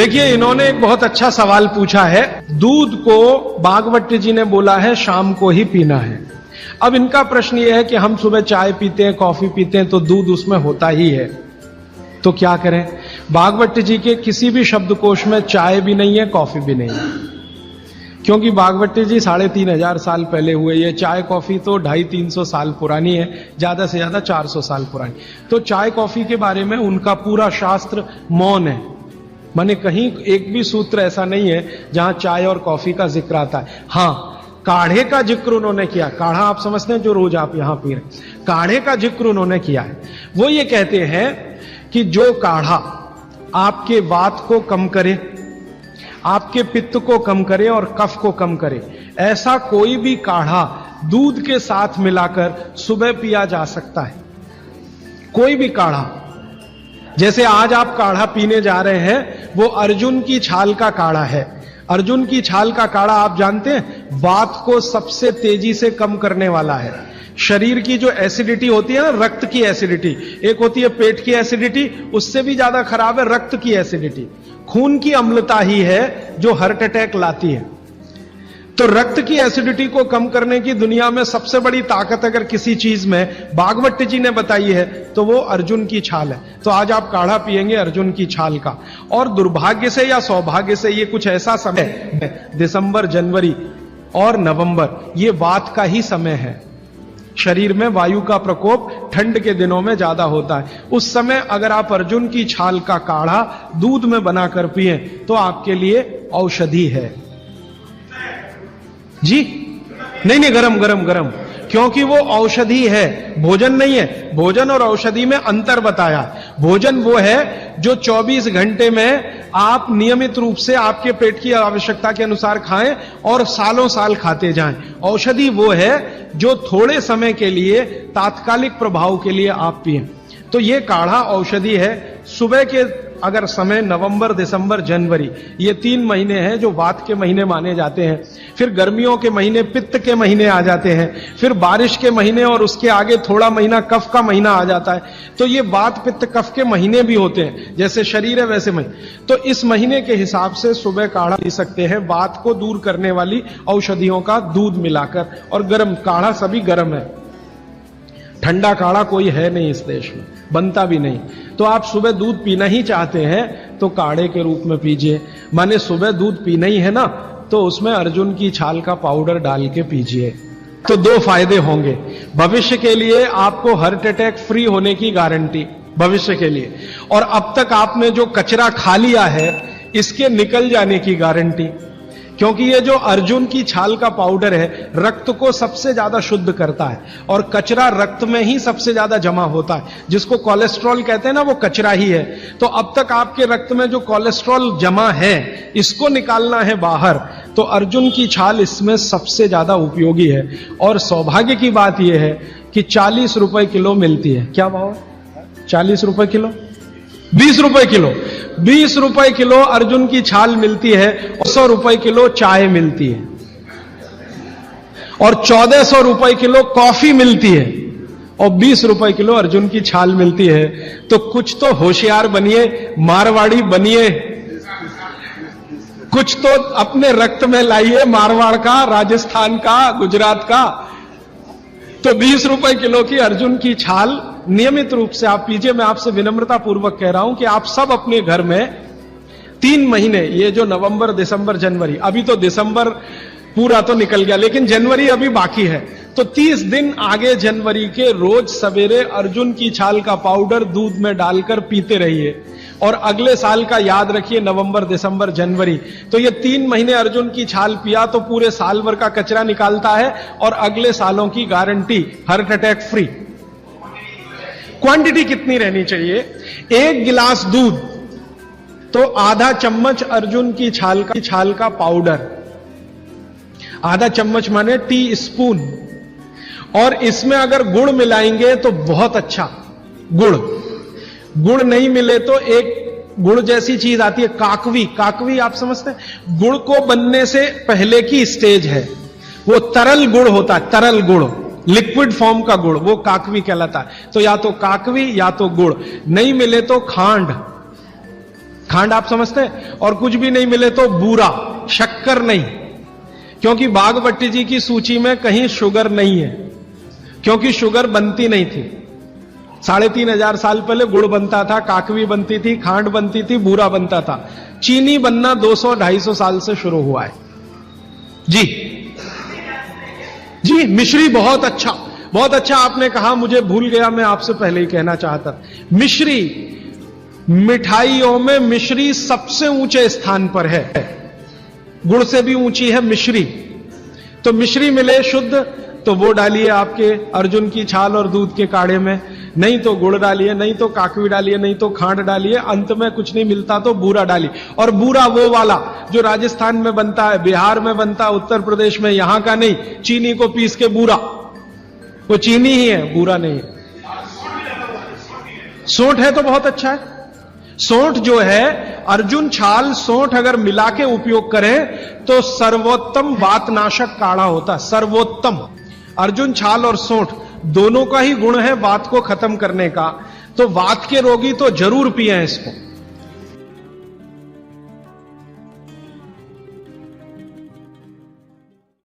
देखिए, इन्होंने एक बहुत अच्छा सवाल पूछा है। दूध को भागवत जी ने बोला है शाम को ही पीना है। अब इनका प्रश्न यह है कि हम सुबह चाय पीते हैं, कॉफी पीते हैं, तो दूध उसमें होता ही है, तो क्या करें? भागवत जी के किसी भी शब्दकोश में चाय भी नहीं है, कॉफी भी नहीं है, क्योंकि भागवत जी 3500 साल पहले हुए। ये चाय कॉफी तो 250-300 साल पुरानी है, ज्यादा से ज्यादा 400 साल पुरानी। तो चाय कॉफी के बारे में उनका पूरा शास्त्र मौन है, माने कहीं एक भी सूत्र ऐसा नहीं है जहां चाय और कॉफी का जिक्र आता है। हां, काढ़े का जिक्र उन्होंने किया। काढ़ा आप समझते हैं जो रोज आप यहां पी रहे, काढ़े का जिक्र उन्होंने किया है। वो ये कहते हैं कि जो काढ़ा आपके वात को कम करे, आपके पित्त को कम करे और कफ को कम करे, ऐसा कोई भी काढ़ा दूध के साथ मिलाकर सुबह पिया जा सकता है। कोई भी काढ़ा, जैसे आज आप काढ़ा पीने जा रहे हैं, वो अर्जुन की छाल का काढ़ा है। अर्जुन की छाल का काढ़ा आप जानते हैं, वात को सबसे तेजी से कम करने वाला है। शरीर की जो एसिडिटी होती है ना, रक्त की एसिडिटी, एक होती है पेट की एसिडिटी, उससे भी ज्यादा खराब है रक्त की एसिडिटी। खून की अम्लता ही है जो हार्ट अटैक लाती है। तो रक्त की एसिडिटी को कम करने की दुनिया में सबसे बड़ी ताकत अगर किसी चीज में भागवत जी ने बताई है तो वो अर्जुन की छाल है। तो आज आप काढ़ा पिएंगे अर्जुन की छाल का। और दुर्भाग्य से या सौभाग्य से ये कुछ ऐसा समय है, दिसंबर, जनवरी और नवंबर, ये वात का ही समय है। शरीर में वायु का प्रकोप ठंड के दिनों में ज्यादा होता है। उस समय अगर आप अर्जुन की छाल का काढ़ा दूध में बनाकर पिए तो आपके लिए औषधि है जी। नहीं, गरम गरम गरम, क्योंकि वो औषधि है, भोजन नहीं है। भोजन और औषधि में अंतर बताया। भोजन वो है जो 24 घंटे में आप नियमित रूप से आपके पेट की आवश्यकता के अनुसार खाएं और सालों साल खाते जाएं। औषधि वो है जो थोड़े समय के लिए, तात्कालिक प्रभाव के लिए आप पिएं। तो ये काढ़ा औषधि है। सुबह के अगर समय नवंबर, दिसंबर, जनवरी, ये 3 महीने हैं जो वात के महीने माने जाते हैं। फिर गर्मियों के महीने पित्त के महीने आ जाते हैं। फिर बारिश के महीने और उसके आगे थोड़ा महीना कफ का महीना आ जाता है। तो ये वात, पित्त, कफ के महीने भी होते हैं। जैसे शरीर है वैसे महीने। तो इस महीने के हिसाब से सुबह काढ़ा पी सकते हैं, वात को दूर करने वाली औषधियों का दूध मिलाकर। और गर्म काढ़ा सभी गर्म है, ठंडा काढ़ा कोई है नहीं इस देश में, बनता भी नहीं। तो आप सुबह दूध पीना ही चाहते हैं तो काढ़े के रूप में पीजिए। माने सुबह दूध पीना ही है ना, तो उसमें अर्जुन की छाल का पाउडर डाल के पीजिए। तो 2 फायदे होंगे। भविष्य के लिए आपको हार्ट अटैक फ्री होने की गारंटी, भविष्य के लिए। और अब तक आपने जो कचरा खा लिया है इसके निकल जाने की गारंटी, क्योंकि ये जो अर्जुन की छाल का पाउडर है रक्त को सबसे ज्यादा शुद्ध करता है। और कचरा रक्त में ही सबसे ज्यादा जमा होता है, जिसको कोलेस्ट्रॉल कहते हैं ना, वो कचरा ही है। तो अब तक आपके रक्त में जो कोलेस्ट्रॉल जमा है इसको निकालना है बाहर, तो अर्जुन की छाल इसमें सबसे ज्यादा उपयोगी है। और सौभाग्य की बात यह है कि 40 रुपए किलो मिलती है। क्या भाव है? 40 रुपए किलो, 20 रुपए किलो। 20 रुपए किलो अर्जुन की छाल मिलती है और 100 रुपए किलो चाय मिलती है और 1400 रुपए किलो कॉफी मिलती है और 20 रुपए किलो अर्जुन की छाल मिलती है। तो कुछ तो होशियार बनिए, मारवाड़ी बनिए, कुछ तो अपने रक्त में लाइए, मारवाड़ का, राजस्थान का, गुजरात का। तो 20 रुपए किलो की अर्जुन की छाल नियमित रूप से आप पीजिए। मैं आपसे विनम्रता पूर्वक कह रहा हूं कि आप सब अपने घर में 3 महीने, ये जो नवंबर, दिसंबर, जनवरी, अभी तो दिसंबर पूरा तो निकल गया लेकिन जनवरी अभी बाकी है, तो 30 दिन आगे जनवरी के रोज सवेरे अर्जुन की छाल का पाउडर दूध में डालकर पीते रहिए। और अगले साल का याद रखिए, नवंबर, दिसंबर, जनवरी, तो ये 3 महीने अर्जुन की छाल पिया तो पूरे साल भर का कचरा निकालता है और अगले सालों की guarantee, heart attack free. Quantity कितनी रहनी चाहिए? 1 गिलास दूध तो आधा चम्मच अर्जुन की छाल का पाउडर, आधा चम्मच माने टी स्पून। और इसमें अगर गुड़ मिलाएंगे तो बहुत अच्छा। गुड़ नहीं मिले तो एक गुड़ जैसी चीज आती है, काकवी। काकवी आप समझते हैं? गुड़ को बनने से पहले की स्टेज है, वो तरल गुड़ होता है, तरल गुड़, लिक्विड फॉर्म का गुड़, वो काकवी कहलाता है। तो या तो काकवी या तो गुड़, नहीं मिले तो खांड। खांड आप समझते हैं? और कुछ भी नहीं मिले तो बूरा, शक्कर नहीं, क्योंकि बागवती जी की सूची में कहीं शुगर नहीं है, क्योंकि शुगर बनती नहीं थी। 3500 साल पहले गुड़ बनता था, काकवी बनती थी, खांड बनती थी, बूरा बनता था। चीनी बनना 200-250 साल से शुरू हुआ है। जी जी, मिश्री बहुत अच्छा, बहुत अच्छा आपने कहा, मुझे भूल गया, मैं आपसे पहले ही कहना चाहता। मिश्री, मिठाइयों में मिश्री सबसे ऊंचे स्थान पर है, गुड़ से भी ऊंची है मिश्री। तो मिश्री मिले शुद्ध तो वो डालिए आपके अर्जुन की छाल और दूध के काढ़े में, नहीं तो गुड़ डालिए, नहीं तो काकवी डालिए, नहीं तो खांड डालिए, अंत में कुछ नहीं मिलता तो बूरा डालिए। और बूरा वो वाला जो राजस्थान में बनता है, बिहार में बनता है, उत्तर प्रदेश में, यहां का नहीं, चीनी को पीस के बूरा, वो चीनी ही है, बूरा नहीं है। सोंठ है तो बहुत अच्छा है। सोंठ जो है, अर्जुन छाल सोंठ अगर मिला के उपयोग करें तो सर्वोत्तम वातनाशक काढ़ा होता है, सर्वोत्तम। अर्जुन छाल और सोंठ दोनों का ही गुण है वात को खत्म करने का, तो वात के रोगी तो जरूर पिए इसको।